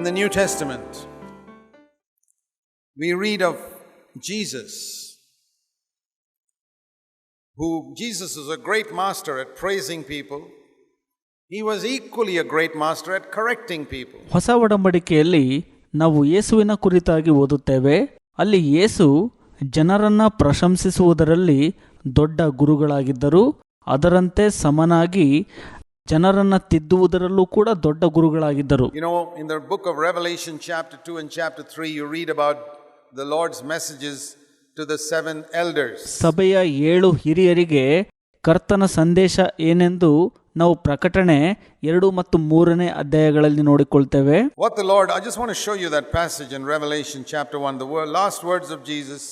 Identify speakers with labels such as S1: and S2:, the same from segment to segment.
S1: the New Testament, we read of Jesus, Jesus is a great master at praising people. He was equally a great master at correcting people.
S2: ಹೊಸ ಒಡಂಬಡಿಕೆಯಲ್ಲಿ ನಾವು ಯೇಸುವಿನ ಕುರಿತಾಗಿ ಓದುತ್ತೇವೆ. ಅಲ್ಲಿ ಯೇಸು ಜನರನ್ನ ಪ್ರಶಂಸಿಸುವುದರಲ್ಲಿ ದೊಡ್ಡ ಗುರುಗಳಾಗಿದ್ದರು. ಅದರಂತೆ ಸಮನಾಗಿ ಜನರನ್ನ ತಿದ್ದುವುದರಲ್ಲೂ ಕೂಡ ದೊಡ್ಡ ಗುರುಗಳಾಗಿದ್ದರು.
S1: You know, in the book of Revelation chapter 2 and chapter 3 you read about the Lord's messages to the 7 elders.
S2: ಸಭೆಯ 7 ಹಿರಿಯರಿಗೆ ಕರ್ತನ ಸಂದೇಶ ಏನೆಂದು ನಾವು ಪ್ರಕಟಣೆ 2 ಮತ್ತು 3ನೇ ಅಧ್ಯಾಯಗಳಲ್ಲಿ ನೋಡಿಕೊಳ್ಳುತ್ತೇವೆ.
S1: What the Lord, I just want to show you that passage in Revelation chapter 1. The last words of Jesus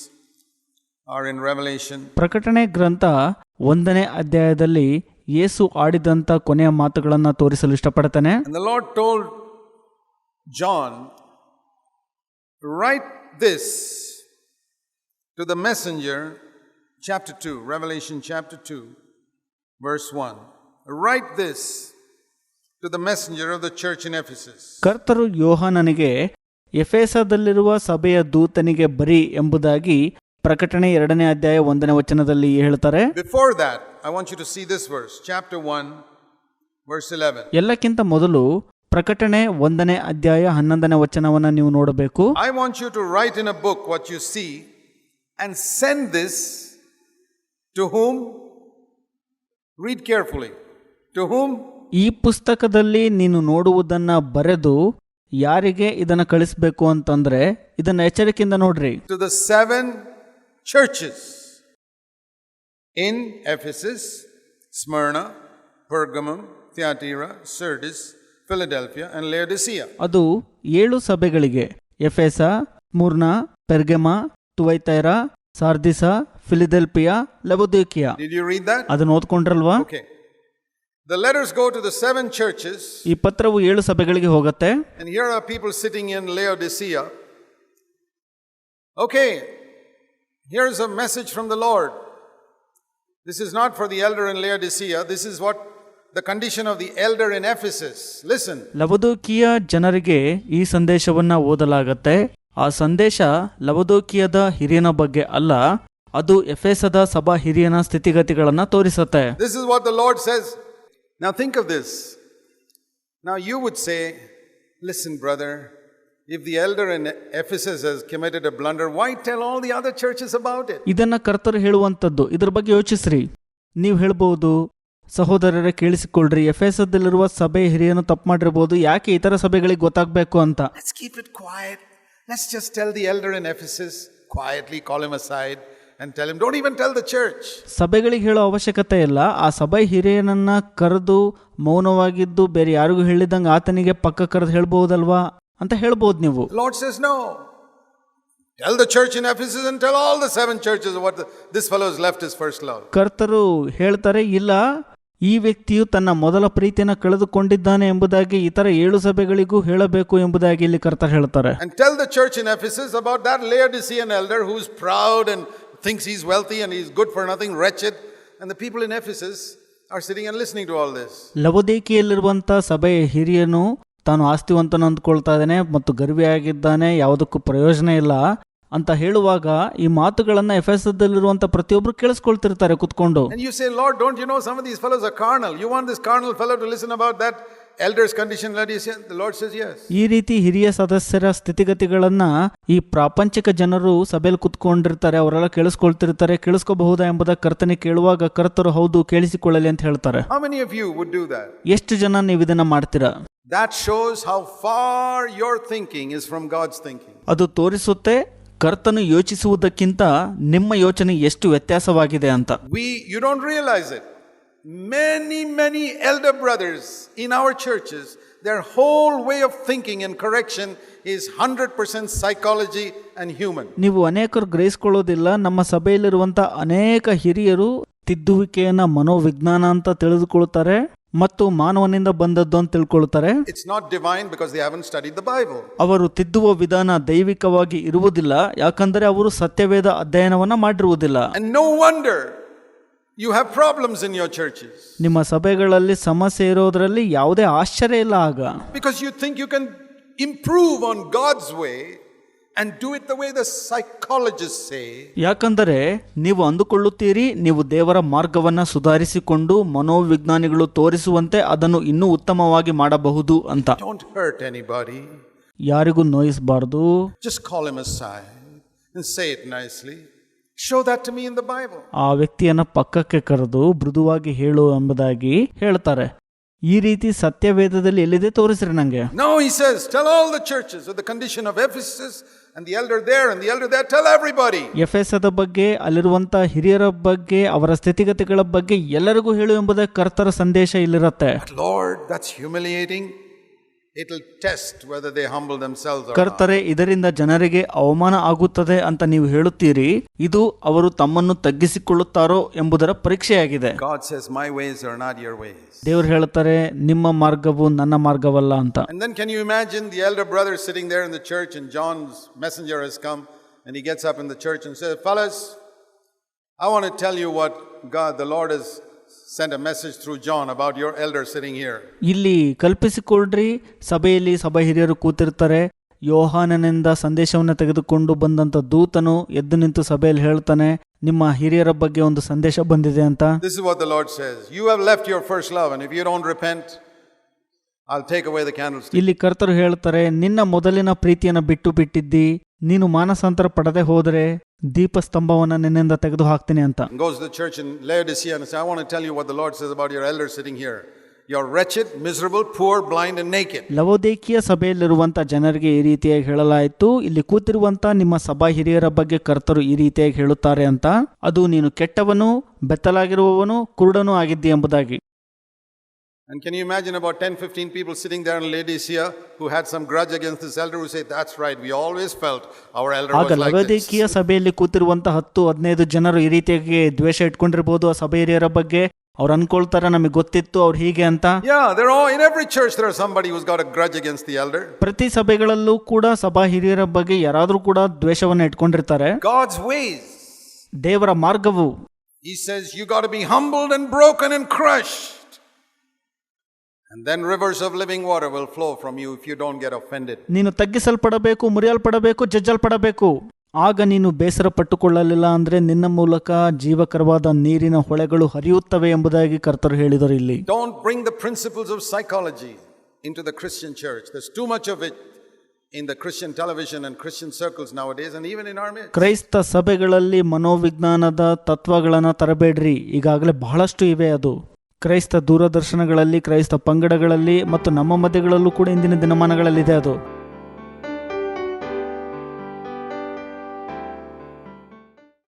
S1: are in Revelation.
S2: ಪ್ರಕಟಣೆ ಗ್ರಂಥ 1ನೇ ಅಧ್ಯಾಯದಲ್ಲಿ ಯೇಸು ಆಡಿದಂತ ಕೊನೆಯ ಮಾತುಗಳನ್ನು ತೋರಿಸಲು ಇಷ್ಟಪಡ್ತಾನೆ.
S1: And the Lord told John, write this to the messenger, chapter 2, Revelation chapter 2, verse 1. Write this to the messenger of the church in Ephesus.
S2: ಕರ್ತರು ಯೋಹಾನನಿಗೆ ಎಫೆಸದಲ್ಲಿರುವ ಸಭೆಯ ದೂತನಿಗೆ ಬರಿ ಎಂಬುದಾಗಿ ಪ್ರಕಟಣೆ 2ನೇ ಅಧ್ಯಾಯ 1ನೇ ವಚನದಲ್ಲಿ ಹೇಳ್ತಾರೆ.
S1: Before that, I want you to see this verse, chapter 1, verse 11.
S2: ಎಲ್ಲಕ್ಕಿಂತ ಮೊದಲು ಪ್ರಕಟಣೆ 1ನೇ ಅಧ್ಯಾಯ 11ನೇ ವಚನವನ್ನು ನೀವು ನೋಡಬೇಕು.
S1: I want you to write in a book what you see and send this to whom? Read carefully. To whom?
S2: ಈ ಪುಸ್ತಕದಲ್ಲಿ ನೀನು ನೋಡುವುದನ್ನ ಬರೆದು ಯಾರಿಗೆ ಇದನ್ನ ಕಳಿಸಬೇಕು ಅಂತಂದ್ರೆ ಇದನ್ನ ಎಚ್ಚರಿಕೆಯಿಂದ ನೋಡ್ರಿ.
S1: To the 7 churches in Ephesus, Smyrna, Pergamum, Thyatira, Sardis, Philadelphia and Laodicea.
S2: ಅದು 7 ಸಭೆಗಳಿಗೆ, Ephesus, Smyrna, Pergamum, Thyatira, Sardis, Philadelphia, Laodicea.
S1: Did you read that?
S2: ಅದನ್ನು ಓದ್ಕೊಂಡ್ರಲ್ವಾ?
S1: Okay. The letters go to the 7 churches.
S2: ಈ ಪತ್ರವು 7 ಸಭೆಗಳಿಗೆ ಹೋಗುತ್ತೆ.
S1: And here are people sitting in Laodicea. Okay. Here's a message from the Lord. This is not for the elder in Laodicea. This is what the condition of the elder in Ephesus. Listen.
S2: ಲವೊದಿಕೀಯ ಜನರಿಗೆ ಈ ಸಂದೇಶವನ್ನ ಓದಲಾಗುತ್ತೆ. ಆ ಸಂದೇಶ ಲವೊದಿಕೀಯದ ಹಿರಿಯನ ಬಗ್ಗೆ ಅಲ್ಲ, ಅದು ಎಫೆಸದ ಸಭಾ ಹಿರಿಯನ ಸ್ಥಿತಿಗತಿಗಳನ್ನ ತೋರಿಸುತ್ತೆ.
S1: This is what the Lord says. Now think of this. Now you would say, listen brother, if the elder in Ephesus has committed a blunder, why tell all the other churches about it?
S2: ಇದನ್ನ ಕರ್ತರು ಹೇಳುವಂತದ್ದು. ಇದರ ಬಗ್ಗೆ ಯೋಚಿಸ್ರಿ. ನೀವು ಹೇಳ್ಬಹುದು, ಸಹೋದರರೇ ಕೇಳಿಸಿಕೊಳ್ಳ್ರಿ, ಎಫೆಸದಲ್ಲಿರುವ ಸಭೆ ಹಿರಿಯನು ತಪ್ಪು ಮಾಡಿರಬಹುದು, ಯಾಕೆ ಇತರ ಸಭೆಗಳಿಗೆ ಗೊತ್ತಾಗಬೇಕು ಅಂತ.
S1: Let's keep it quiet. Let's just tell the elder in Ephesus quietly, call him aside and tell him, don't even tell the church.
S2: ಸಭೆಗಳಿಗೆ ಹೇಳೋ ಅವಶ್ಯಕತೆ ಇಲ್ಲ. ಆ ಸಭೆ ಹಿರಿಯನನ್ನ ಕರೆದು ಮೌನವಾಗಿದ್ದು ಬೇರೆ ಯಾರಿಗೂ ಹೇಳಿದಂಗೆ ಆತನಿಗೆ ಪಕ್ಕ ಕರೆದು ಹೇಳ್ಬಹುದಲ್ವಾ ಅಂತ ಹೇಳ್ಬೋದು ನೀವು.
S1: Lord says no. Tell the church in Ephesus and tell all the 7 churches what this fellow has left his first love.
S2: ಕರ್ತರು ಹೇಳ್ತಾರೆ, ಇಲ್ಲ, ಈ ವ್ಯಕ್ತಿಯು ತನ್ನ ಮೊದಲ ಪ್ರೀತಿಯನ್ನು ಕಳೆದುಕೊಂಡಿದ್ದಾನೆ ಎಂಬುದಾಗಿ ಇತರ 7 ಸಭೆಗಳಿಗೂ ಹೇಳಬೇಕು ಎಂಬುದಾಗಿ ಇಲ್ಲಿ ಕರ್ತರು ಹೇಳ್ತಾರೆ.
S1: And tell the church in Ephesus about that Laodicean elder who's proud and thinks he's wealthy and he's good for nothing, wretched, and the people in Ephesus are sitting and listening to all this.
S2: ಲವೊದಿಕೀಯಲ್ಲಿರುವಂತ ಸಭೆಯ ಹಿರಿಯನು ತಾನು ಆಸ್ತಿವಂತನು ಅಂದ್ಕೊಳ್ತಾ ಇದ್ದಾನೆ ಮತ್ತು ಗರ್ವಿಯಾಗಿದ್ದಾನೆ, ಯಾವುದಕ್ಕೂ ಪ್ರಯೋಜನ ಇಲ್ಲ ಅಂತ ಹೇಳುವಾಗ ಈ ಮಾತುಗಳನ್ನ ಎಫೆಸದಲ್ಲಿರುವಂತ ಪ್ರತಿಯೊಬ್ರು ಕೇಳಿಸ್ಕೊಳ್ತಿರ್ತಾರೆ ಕುತ್ಕೊಂಡು.
S1: And you say, Lord, don't you know some of these fellows are carnal? You want this carnal fellow to listen about that elder's condition? The Lord says yes.
S2: ಈ ರೀತಿ ಹಿರಿಯ ಸದಸ್ಯರ ಸ್ಥಿತಿಗತಿಗಳನ್ನ ಈ ಪ್ರಾಪಂಚಿಕ ಜನರು ಸಭೆಯಲ್ಲಿ ಕುತ್ಕೊಂಡಿರ್ತಾರೆ, ಅವರೆಲ್ಲ ಕೇಳಿಸ್ಕೊಳ್ತಿರ್ತಾರೆ, ಕೇಳಿಸ್ಕೋಬಹುದಾ ಎಂಬುದ ಕರ್ತನೆ ಕೇಳುವಾಗ ಕರ್ತರು ಹೌದು ಕೇಳಿಸಿಕೊಳ್ಳಲಿ ಅಂತ ಹೇಳ್ತಾರೆ.
S1: How many of you would do that?
S2: ಎಷ್ಟು ಜನ ನೀವು ಇದನ್ನ ಮಾಡ್ತೀರಾ?
S1: That shows how far your thinking is from God's thinking.
S2: ಅದು ತೋರಿಸುತ್ತೆ ಕರ್ತನು ಯೋಚಿಸುವುದಕ್ಕಿಂತ ನಿಮ್ಮ ಯೋಚನೆ ಎಷ್ಟು ವ್ಯತ್ಯಾಸವಾಗಿದೆ ಅಂತ.
S1: You don't realize it. Many elder brothers in our churches, their whole way of thinking and correction is 100% psychology and human.
S2: ನೀವು ಅನೇಕರು ಗ್ರಹಿಸಿಕೊಳ್ಳೋದಿಲ್ಲ. ನಮ್ಮ ಸಭೆಯಲ್ಲಿರುವಂತ ಅನೇಕ ಹಿರಿಯರು ತಿದ್ದುವಿಕೆಯನ್ನ ಮನೋವಿಜ್ಞಾನ ಅಂತ ತಿಳಿದುಕೊಳ್ಳುತ್ತಾರೆ ಮತ್ತು ಮಾನವನಿಂದ ಬಂದದ್ದು ಅಂತ ತಿಳ್ಕೊಳ್ತಾರೆ.
S1: It's not divine because they haven't studied the Bible.
S2: ಅವರು ತಿದ್ದುವ ವಿಧಾನ ದೈವಿಕವಾಗಿ ಇರುವುದಿಲ್ಲ, ಯಾಕಂದರೆ ಅವರು ಸತ್ಯವೇದ ಅಧ್ಯಯನವನ್ನ ಮಾಡಿರುವುದಿಲ್ಲ.
S1: And no wonder you have problems in your churches.
S2: ನಿಮ್ಮ ಸಭೆಗಳಲ್ಲಿ ಸಮಸ್ಯೆ ಇರೋದ್ರಲ್ಲಿ ಯಾವುದೇ ಆಶ್ಚರ್ಯ ಇಲ್ಲ ಆಗ.
S1: Because you think you can improve on God's way and do it the way the psychologists say.
S2: ಯಾಕಂದರೆ ನೀವು ಅಂದುಕೊಳ್ಳುತ್ತೀರಿ ನೀವು ದೇವರ ಮಾರ್ಗವನ್ನ ಸುಧಾರಿಸಿಕೊಂಡು ಮನೋವಿಜ್ಞಾನಿಗಳು ತೋರಿಸುವಂತೆ ಅದನ್ನು ಇನ್ನೂ ಉತ್ತಮವಾಗಿ ಮಾಡಬಹುದು ಅಂತ.
S1: Don't hurt anybody.
S2: ಯಾರಿಗೂ ನೋಯಿಸಬಾರದು.
S1: Just call him aside and say it nicely. Show that to me in the Bible.
S2: ಆ ವ್ಯಕ್ತಿಯನ್ನ ಪಕ್ಕಕ್ಕೆ ಕರೆದು ಮೃದುವಾಗಿ ಹೇಳು ಎಂಬುದಾಗಿ ಹೇಳ್ತಾರೆ. ಈ ರೀತಿ ಸತ್ಯವೇದದಲ್ಲಿ ಎಲ್ಲಿದೆ ತೋರಿಸ್ರಿ ನಂಗೆ.
S1: No, he says, tell all the churches of the condition of Ephesus and the elder there and the elder there, tell everybody.
S2: ಎಫೆಸದ ಬಗ್ಗೆ, ಅಲ್ಲಿರುವಂತ ಹಿರಿಯರ ಬಗ್ಗೆ, ಅವರ ಸ್ಥಿತಿಗತಿಗಳ ಬಗ್ಗೆ ಎಲ್ಲರಿಗೂ ಹೇಳು ಎಂಬುದೇ ಕರ್ತನ ಸಂದೇಶ ಇಲ್ಲಿರುತ್ತೆ.
S1: But Lord, that's humiliating. It'll test whether they humble themselves or not.
S2: ಕರ್ತರೆ, ಇದರಿಂದ ಜನರಿಗೆ ಅವಮಾನ ಆಗುತ್ತದೆ ಅಂತ ನೀವು ಹೇಳುತ್ತೀರಿ. ಇದು ಅವರು ತಮ್ಮನ್ನು ತಗ್ಗಿಸಿಕೊಳ್ಳುತ್ತಾರೋ ಎಂಬುದರ ಪರೀಕ್ಷೆಯಾಗಿದೆ.
S1: God says, my ways are not your ways.
S2: ದೇವರು ಹೇಳ್ತಾರೆ, ನಿಮ್ಮ ಮಾರ್ಗವು ನನ್ನ ಮಾರ್ಗವಲ್ಲ ಅಂತ.
S1: And then can you imagine the elder brother sitting there in the church and John's messenger has come and he gets up in the church and says, fellas, I want to tell you what God, the Lord has sent a message through John about your elder sitting here.
S2: ಇಲ್ಲಿ ಕಲ್ಪಿಸಿಕೊಳ್ಳ್ರಿ, ಸಭೆಯಲ್ಲಿ ಸಭಾ ಹಿರಿಯರು ಕೂತಿರ್ತಾರೆ. ಯೋಹಾನನಿಂದ ಸಂದೇಶವನ್ನು ತೆಗೆದುಕೊಂಡು ಬಂದಂತ ದೂತನು ಎದ್ದು ನಿಂತು ಸಭೆಯಲ್ಲಿ ಹೇಳ್ತಾನೆ, ನಿಮ್ಮ ಹಿರಿಯರ ಬಗ್ಗೆ ಒಂದು ಸಂದೇಶ ಬಂದಿದೆ ಅಂತ.
S1: This is what the Lord says. You have left your first love, and if you don't repent, I'll take away the candlestick.
S2: ಇಲ್ಲಿ ಕರ್ತರು ಹೇಳ್ತಾರೆ, ನಿನ್ನ ಮೊದಲಿನ ಪ್ರೀತಿಯನ್ನು ಬಿಟ್ಟಿದ್ದಿ, ನೀನು ಮಾನಸಾಂತರ ಪಡದೆ ಹೋದರೆ ದೀಪಸ್ತಂಭವನ್ನ ನಿನ್ನಿಂದ ತೆಗೆದು ಹಾಕ್ತೀನಿ ಅಂತ.
S1: Goes to the church in Laodicea and says, I want to tell you what the Lord says about your elder sitting here. You're wretched, miserable, poor, blind and naked.
S2: ಲವೋದಿಕೀಯ ಸಭೆಯಲ್ಲಿರುವಂತ ಜನರಿಗೆ ಈ ರೀತಿಯಾಗಿ ಹೇಳಲಾಯಿತು, ಇಲ್ಲಿ ಕೂತಿರುವಂತ ನಿಮ್ಮ ಸಭಾ ಹಿರಿಯರ ಬಗ್ಗೆ ಕರ್ತರು ಈ ರೀತಿಯಾಗಿ ಹೇಳುತ್ತಾರೆ ಅಂತ. ಅದು ನೀನು ಕೆಟ್ಟವನು, ಬೆತ್ತಲಾಗಿರುವವನು, ಕುರುಡನೂ ಆಗಿದ್ದಿ ಎಂಬುದಾಗಿ.
S1: And can you imagine about 10-15 people sitting there in Laodicea who had some grudge against this elder who say, that's right, we always felt our elder was
S2: ಆಗ
S1: like this.
S2: ಲವೋದಿಕೀಯ ಸಭೆಯಲ್ಲಿ ಕೂತಿರುವಂತ 10-15 ಜನರು ಈ ರೀತಿಯಾಗಿ ದ್ವೇಷ ಇಟ್ಕೊಂಡಿರ್ಬೋದು ಆ ಸಭೆ ಹಿರಿಯರ ಬಗ್ಗೆ. ಅವ್ರು ಅನ್ಕೊಳ್ತಾರೆ, ನಮಗೆ ಗೊತ್ತಿತ್ತು ಅವ್ರು ಹೀಗೆ ಅಂತ.
S1: Yeah, they're all in every church there is somebody who's got a grudge against the elder.
S2: ಪ್ರತಿ ಸಭೆಗಳಲ್ಲೂ ಕೂಡ ಸಭಾ ಹಿರಿಯರ ಬಗ್ಗೆ ಯಾರಾದ್ರೂ ಕೂಡ ದ್ವೇಷವನ್ನ ಇಟ್ಕೊಂಡಿರ್ತಾರೆ.
S1: God's ways.
S2: ದೇವರ ಮಾರ್ಗವು.
S1: He says you got to be humbled and broken and crushed. And then rivers of living water will flow from you if you don't get offended.
S2: ನೀನು ತಗ್ಗಿಸಲ್ಪಡಬೇಕು, ಮುರಿಯಲ್ಪಡಬೇಕು, ಜಜ್ಜಲ್ಪಡಬೇಕು. ಆಗ ನೀನು ಬೇಸರ ಪಟ್ಟುಕೊಳ್ಳಲಿಲ್ಲ ಅಂದ್ರೆ ನಿನ್ನ ಮೂಲಕ ಜೀವಕರವಾದ ನೀರಿನ ಹೊಳೆಗಳು ಹರಿಯುತ್ತವೆ ಎಂಬುದಾಗಿ ಕರ್ತರು ಹೇಳಿದರು ಇಲ್ಲಿ.
S1: Don't bring the principles of psychology into the Christian church. There's too much of it in the Christian television and Christian circles nowadays and even in our midst.
S2: ಕ್ರೈಸ್ತ ಸಭೆಗಳಲ್ಲಿ ಮನೋವಿಜ್ಞಾನದ ತತ್ವಗಳನ್ನು ತರಬೇಡ್ರಿ. ಈಗಾಗಲೇ ಬಹಳಷ್ಟು ಇವೆ. ಅದು ಕ್ರೈಸ್ತ ದೂರದರ್ಶನಗಳಲ್ಲಿ, ಕ್ರೈಸ್ತ ಪಂಗಡಗಳಲ್ಲಿ ಮತ್ತು ನಮ್ಮ ಮಧ್ಯಗಳಲ್ಲೂ ಕೂಡ ಇಂದಿನ ದಿನಮಾನಗಳಲ್ಲಿದೆ ಅದು.